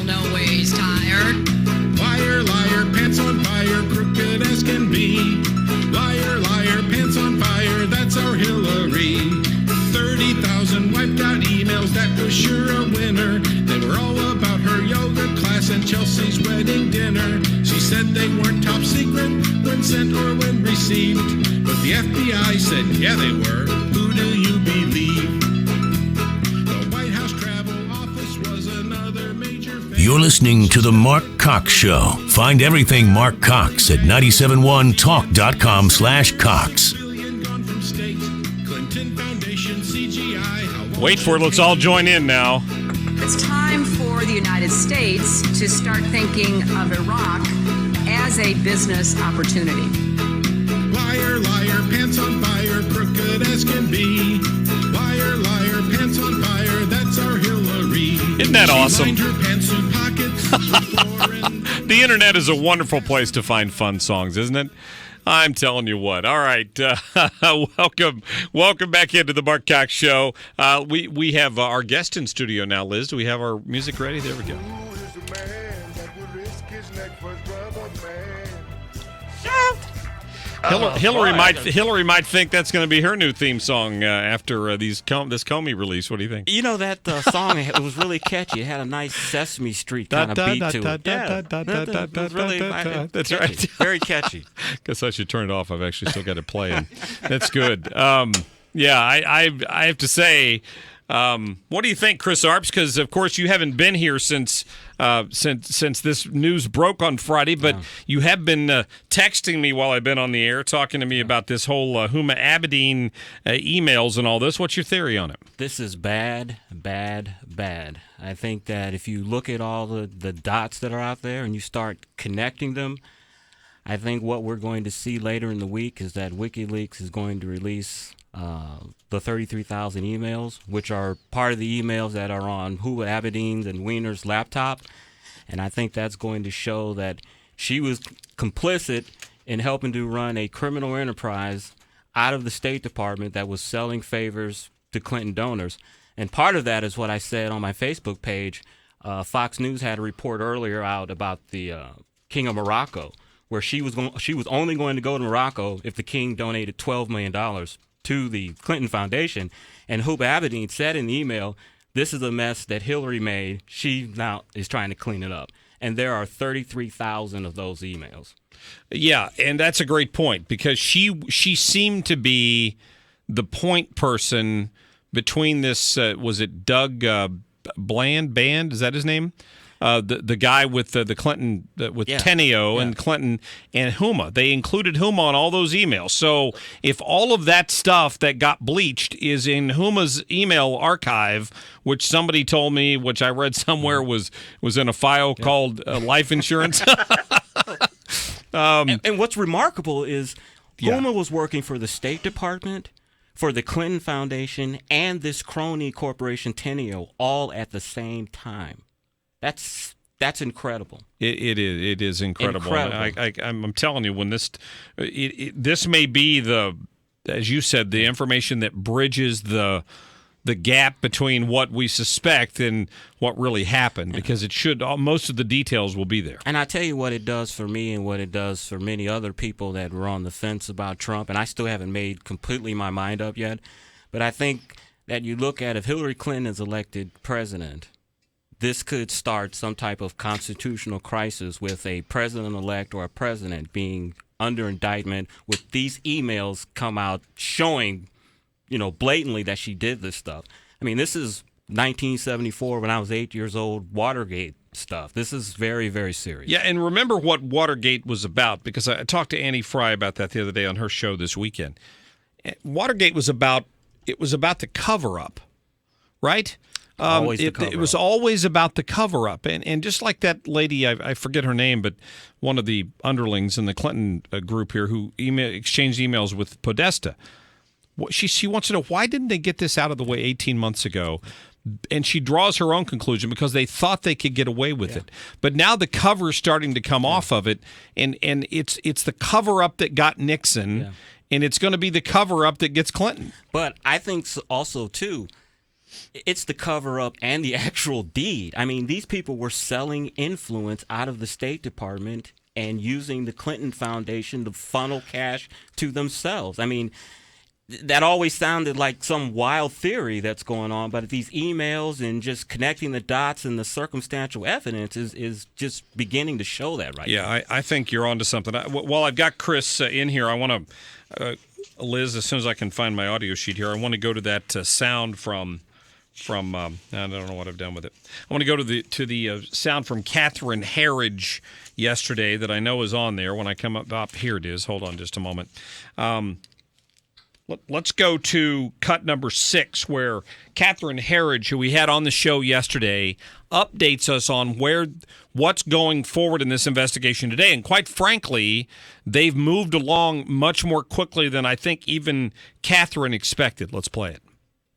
know he's tired. Liar, liar, pants on fire, crooked as can be. Liar, liar, pants on fire, that's our Hillary. 30,000 wiped out emails, that was sure a winner. They were all about her yoga class and Chelsea's wedding dinner. She said they weren't top secret when sent or when received. But the FBI said, yeah, they were. Who do you believe? The White House Travel Office was another major failure. You're listening to The Mark Cox Show. Find everything Mark Cox at 971talk.com/Cox. Wait for it. Let's all join in now. It's time for the United States to start thinking of Iraq as a business opportunity. Liar, liar, pants on fire, crooked as can be. Liar, liar, pants on fire, that's our Hillary. Isn't that awesome? She lined her pantsuit pockets with foreign... The internet is a wonderful place to find fun songs, isn't it? I'm telling you what. All right. Welcome back into the Mark Cox Show. We have our guest in studio now, Liz. Do we have our music ready? There we go. Hillary might think that's going to be her new theme song after this Comey release. What do you think? You know, that song, it was really catchy. It had a nice Sesame Street kind of beat to it. Yeah, it was really that's catchy. right. Very catchy. Guess I should turn it off. I've actually still got it playing. That's good. Yeah, I have to say, what do you think, Chris Arps? Because of course you haven't been here since this news broke on Friday, but you have been texting me while I've been on the air, talking to me about this whole Huma Abedin emails and all this. What's your theory on it? This is bad, bad, bad. I think that if you look at all the dots that are out there and you start connecting them, I think what we're going to see later in the week is that WikiLeaks is going to release the 33,000 emails, which are part of the emails that are on Huma Abedin's and Weiner's laptop. And I think that's going to show that she was complicit in helping to run a criminal enterprise out of the State Department that was selling favors to Clinton donors. And part of that is what I said on my Facebook page. Fox News had a report earlier out about the King of Morocco, where she was only going to go to Morocco if the king donated $12 million to the Clinton Foundation. And Huma Abedin said in the email, this is a mess that Hillary made. She now is trying to clean it up. And there are 33,000 of those emails. Yeah, and that's a great point, because she seemed to be the point person between this, was it Doug Band? Is that his name? The guy with the Clinton, Tenio and Clinton and Huma. They included Huma on all those emails. So if all of that stuff that got bleached is in Huma's email archive, which somebody told me, which I read somewhere was in a file called life insurance. And what's remarkable is Huma was working for the State Department, for the Clinton Foundation, and this crony corporation Tenio all at the same time. That's incredible. It is incredible. I'm telling you, when this may be the, as you said, the information that bridges the gap between what we suspect and what really happened, because it should, most of the details will be there. And I tell you what it does for me and what it does for many other people that were on the fence about Trump, and I still haven't made completely my mind up yet, but I think that you look at, if Hillary Clinton is elected president, this could start some type of constitutional crisis with a president-elect or a president being under indictment, with these emails come out showing, blatantly that she did this stuff. I mean, this is 1974, when I was 8 years old, Watergate stuff. This is very, very serious. Yeah, and remember what Watergate was about, because I talked to Annie Fry about that the other day on her show this weekend. Watergate was about the cover-up, right? It was always about the cover-up. And just like that lady, I forget her name, but one of the underlings in the Clinton group here who exchanged emails with Podesta, she wants to know, why didn't they get this out of the way 18 months ago? And she draws her own conclusion, because they thought they could get away with it. But now the cover is starting to come off of it, and it's the cover-up that got Nixon, and it's going to be the cover-up that gets Clinton. But I think also, too, It's the cover-up and the actual deed. I mean, these people were selling influence out of the State Department and using the Clinton Foundation to funnel cash to themselves. I mean, that always sounded like some wild theory that's going on, but these emails and just connecting the dots and the circumstantial evidence is just beginning to show that right now. Yeah, I think you're onto something. While I've got Chris in here, I want to, Liz, as soon as I can find my audio sheet here, I want to go to that sound from I don't know what I've done with it. I want to go to the sound from Catherine Herridge yesterday that I know is on there. When I come up, here it is. Hold on just a moment. Let's go to cut number 6, where Catherine Herridge, who we had on the show yesterday, updates us on what's going forward in this investigation today. And quite frankly, they've moved along much more quickly than I think even Catherine expected. Let's play it.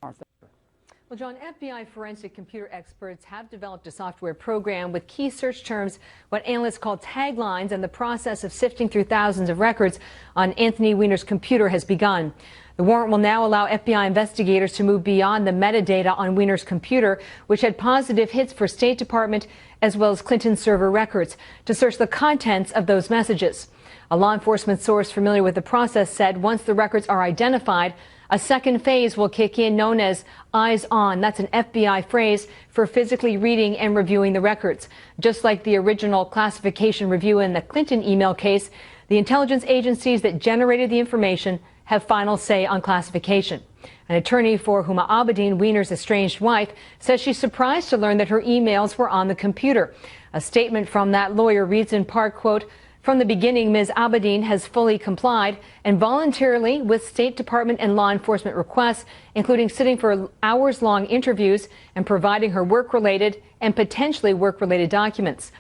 Well, John, FBI forensic computer experts have developed a software program with key search terms, what analysts call taglines, and the process of sifting through thousands of records on Anthony Weiner's computer has begun. The warrant will now allow FBI investigators to move beyond the metadata on Weiner's computer, which had positive hits for State Department as well as Clinton server records, to search the contents of those messages. A law enforcement source familiar with the process said once the records are identified, a second phase will kick in known as Eyes On. That's an FBI phrase for physically reading and reviewing the records. Just like the original classification review in the Clinton email case, the intelligence agencies that generated the information have final say on classification. An attorney for Huma Abedin, Weiner's estranged wife, says she's surprised to learn that her emails were on the computer. A statement from that lawyer reads in part, quote, "From the beginning, Ms. Abedin has fully complied and voluntarily with State Department and law enforcement requests, including sitting for hours-long interviews and providing her work-related and potentially work-related documents."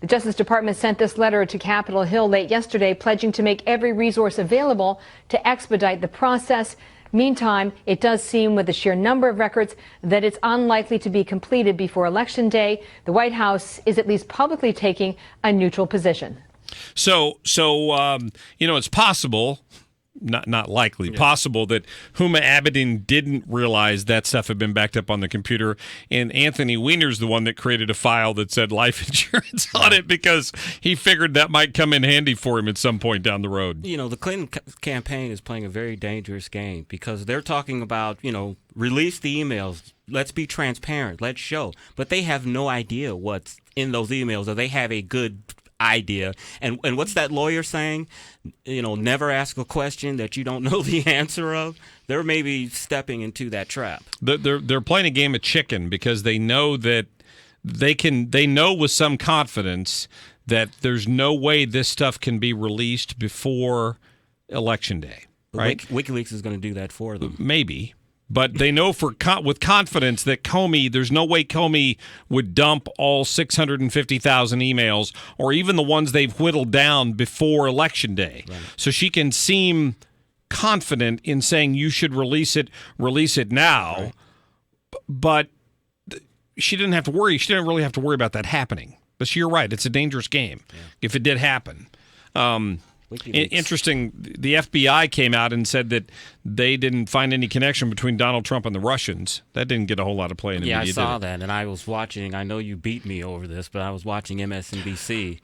The Justice Department sent this letter to Capitol Hill late yesterday, pledging to make every resource available to expedite the process. Meantime, it does seem with the sheer number of records that it's unlikely to be completed before Election Day. The White House is at least publicly taking a neutral position. So it's possible, not likely, possible that Huma Abedin didn't realize that stuff had been backed up on the computer, and Anthony Weiner's the one that created a file that said life insurance on it because he figured that might come in handy for him at some point down the road. You know, the Clinton campaign is playing a very dangerous game because they're talking about, release the emails. Let's be transparent. Let's show. But they have no idea what's in those emails, or they have a good idea. And what's that lawyer saying? Never ask a question that you don't know the answer of. They're maybe stepping into that trap. They're playing a game of chicken because they know that they know with some confidence that there's no way this stuff can be released before Election Day, right? WikiLeaks is going to do that for them. Maybe. But they know with confidence that there's no way Comey would dump all 650,000 emails or even the ones they've whittled down before Election Day. Right. So she can seem confident in saying you should release it now. Right. But she didn't have to worry. She didn't really have to worry about that happening. But you're right. It's a dangerous game if it did happen. Interesting, the FBI came out and said that they didn't find any connection between Donald Trump and the Russians. That didn't get a whole lot of play in the media. Yeah, I saw that, and I was watching, I know you beat me over this, but I was watching MSNBC,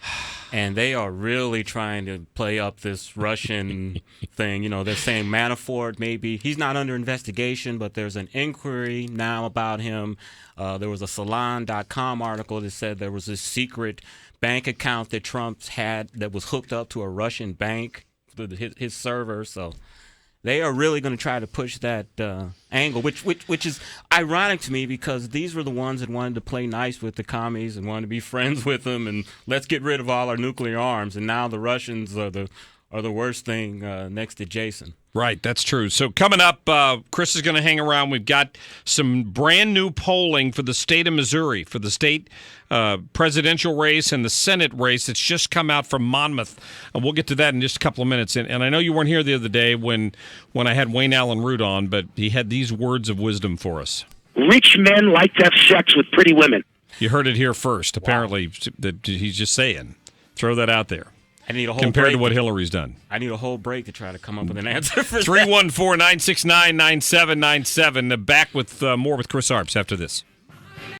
and they are really trying to play up this Russian thing. They're saying Manafort maybe, he's not under investigation, but there's an inquiry now about him. There was a Salon.com article that said there was this secret bank account that Trump's had that was hooked up to a Russian bank, his server. So they are really going to try to push that angle, which is ironic to me because these were the ones that wanted to play nice with the commies and wanted to be friends with them and let's get rid of all our nuclear arms. And now the Russians are the worst thing next to Jason. Right, that's true. So coming up, Chris is going to hang around. We've got some brand new polling for the state of Missouri, for the state presidential race and the Senate race that's just come out from Monmouth. We'll get to that in just a couple of minutes. And I know you weren't here the other day when I had Wayne Allen Root on, but he had these words of wisdom for us. Rich men like to have sex with pretty women. You heard it here first, apparently, that he's just saying. Throw that out there. I need a whole compared break. to what Hillary's done. I need a whole break to try to come up with an answer for that. 314-969-9797. Back with more with Chris Arps after this.